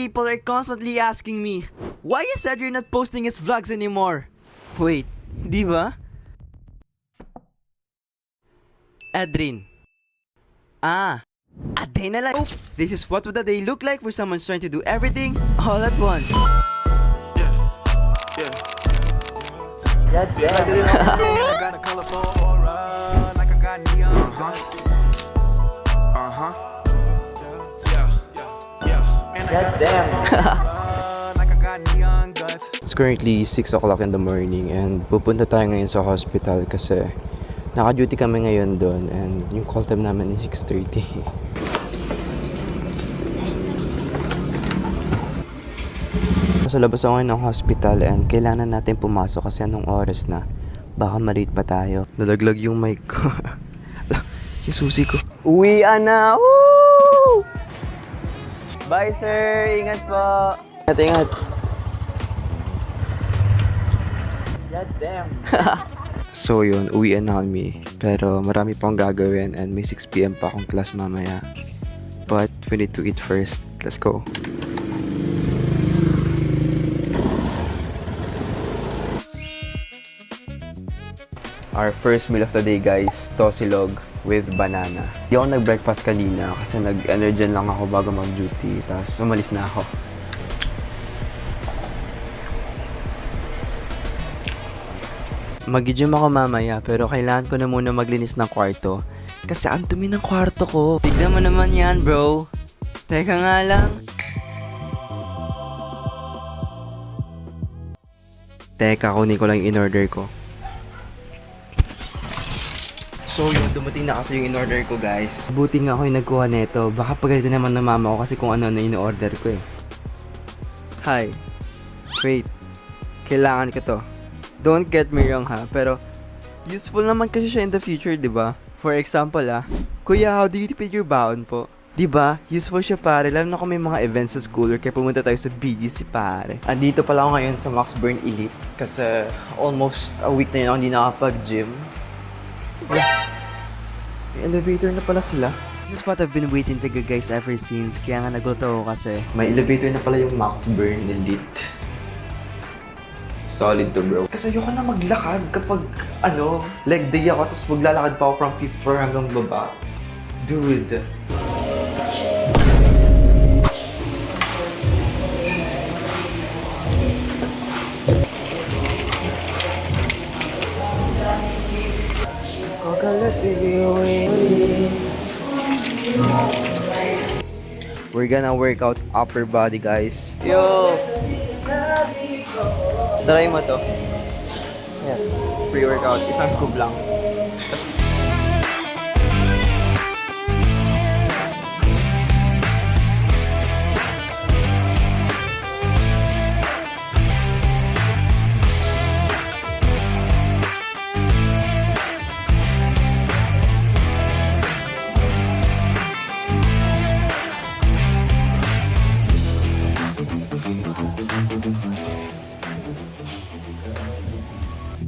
people are constantly asking me, why is Adrian not posting his vlogs anymore? Wait, di ba? Adrian. A day na lang. This is what would a day look like for someone trying to do everything all at once. God damn. I got a colorful aura, like I got neon guns. God damn. Like I got neon guns. It's currently 6 o'clock in the morning and pupunta tayo ngayon sa hospital kasi naka-duty kami ngayon doon and yung call time namin is 6:30. Sa labas ako ngayon ng hospital and kailangan natin pumasok kasi anong oras na. Baka ma-late pa tayo. Nalaglag yung mic ko. Yung susi ko. Uwian na! Woo! Bye sir! Ingat po! Ingat. God damn. So yun, uwian na kami. Pero marami pang gagawin and may 6 PM pa akong class mamaya. But we need to eat first. Let's go. Our first meal of the day guys, tosilog with banana. Di ako nag-breakfast kanina kasi nag-energen lang ako bago mag-duty. Tapos umalis na ako. Mag-gym ako mamaya pero kailangan ko na muna maglinis ng kwarto. Kasi ang dumi ng kwarto ko. Tignan mo naman yan bro. Teka nga lang. Teka, kunin ko lang yung in-order ko. So yun, dumating na kasi yung in-order ko guys. Buti nga ako yung nagkuha nito. Baka pagalitan naman ng mama ko kasi kung ano na in-order ko eh. Hi. Wait. Kailangan ko to. Don't get me wrong ha, pero useful naman kasi siya in the future, di ba? For example Kuya, how do you tipid your baon po? Di ba? Useful siya pare, lalo na kung may mga events sa school or kaya pumunta tayo sa BGC pare. Andito pala ako ngayon sa Max Burn Elite kasi almost a week na yun ako hindi nakapag-gym. May elevator na pala sila. This is what I've been waiting to go guys ever since. Kaya nga nagulat ako kasi. May elevator na pala yung Max Burn Elite. Solid to bro. Kasi ayoko na maglakad kapag leg day ako tapos maglalakad pa ako from 5th floor hanggang baba. Dude. We're gonna work out upper body guys. Yo! Try mo to. Yeah. Pre-workout, isang scoop lang.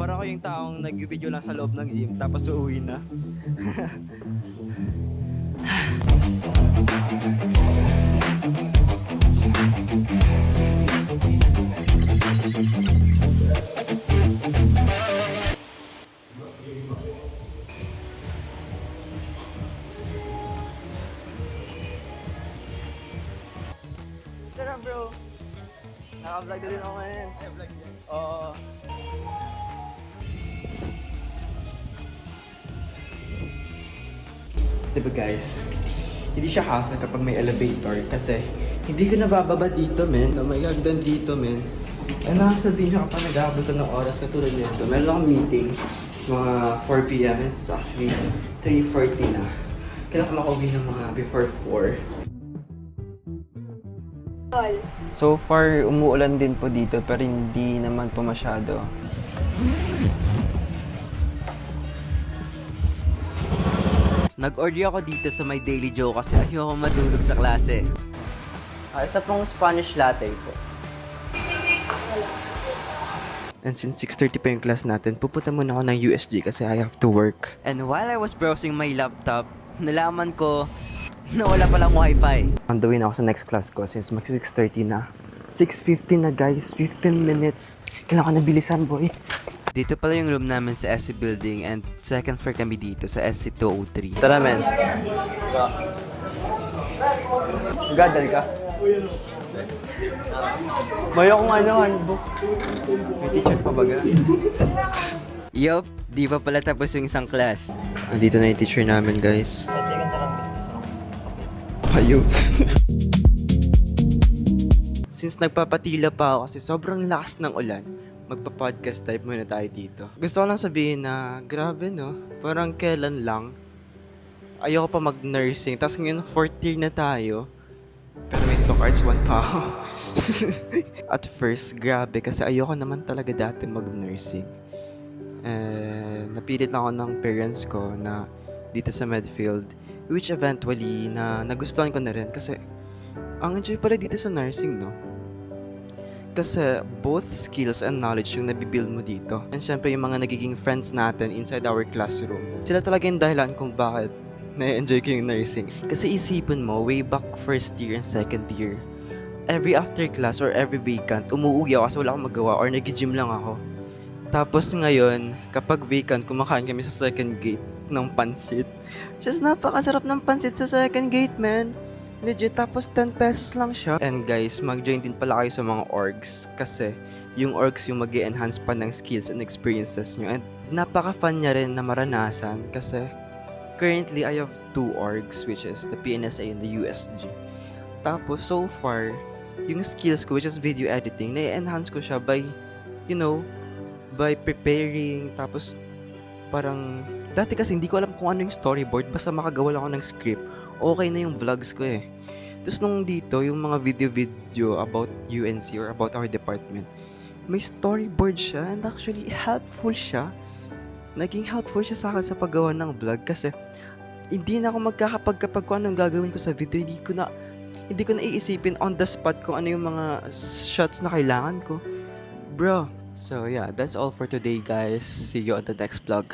Para ako yung taong nag-video lang sa loob ng gym tapos uuwi na. Tara bro. Naka-vlog na rin ako ngayon. Oo. Diba guys? Hindi siya hassle kapag may elevator kasi hindi ka nabababa dito men. May hagdan dito men. And hassle din siya kapag nag-aabutan ng oras katulad nito. Meron akong meeting mga 4 PM. It's actually 3:40 na. Kailangan ko makauwi ng mga before 4. So far, umuulan din po dito pero hindi naman po masyado. Nag-order ako dito sa my Daily Joe kasi ayoko matulog sa klase. Isa pong Spanish latte po. And since 6:30 pa yung class natin, pupunta muna ako ng USG kasi I have to work. And while I was browsing my laptop, nalaman ko na wala palang wifi. On the way na ako sa next class ko since magsi 6:30 na. 6:15 na guys, 15 minutes. Kailangan ko na bilisan boy. Dito pala yung room namin sa SC Building and second floor kami dito sa SC 203. Tara, men. Gadal ka? Mayo kung ano, handbook. May teacher pa baga. Yup, di pa pala tapos yung isang class. Andito na yung teacher namin guys. Payo. Since nagpapatila pa ako kasi sobrang lakas ng ulan, magpa-podcast type muna tayo dito. Gusto ko lang sabihin na, grabe no, parang kailan lang, ayoko pa mag-nursing, tapos ngayon 4th year na tayo, pero may Soc Arts 1 pa ako. At first, grabe, kasi ayoko naman talaga dati mag-nursing. Napilit lang ako ng parents ko na dito sa Medfield, which eventually na nagustuhan ko na rin kasi ang enjoy pala dito sa nursing, no? Kasi both skills and knowledge yung nabibuild mo dito. And syempre yung mga nagiging friends natin inside our classroom. Sila talaga yung dahilan kung bakit na-enjoy ko yung nursing. Kasi isipin mo, way back first year and second year, every after class or every vacant, umuuwi ako kasi wala akong magawa or nag-gym lang ako. Tapos ngayon, kapag vacant, kumakain kami sa second gate ng pansit. Just napakasarap ng pansit sa second gate, man. Legit, tapos 10 pesos lang siya. And guys, mag-join din pala kayo sa mga orgs kasi yung orgs yung mag-enhance pa ng skills and experiences nyo. And napaka-fun niya rin na maranasan kasi currently I have 2 orgs which is the PNSA and the USG. Tapos so far, yung skills ko which is video editing, na-enhance ko siya by, you know, by preparing. Tapos parang, dati kasi hindi ko alam kung ano yung storyboard, basta makagawa lang ako ng script. Okay na yung vlogs ko eh. Tapos nung dito, yung mga video about UNC or about our department, may storyboard siya and actually helpful siya. Naging helpful siya sa akin sa paggawa ng vlog kasi hindi na ako magkakapag kapag kung anong gagawin ko sa video, hindi ko na iisipin on the spot kung ano yung mga shots na kailangan ko. Bro. So yeah, that's all for today guys. See you on the next vlog.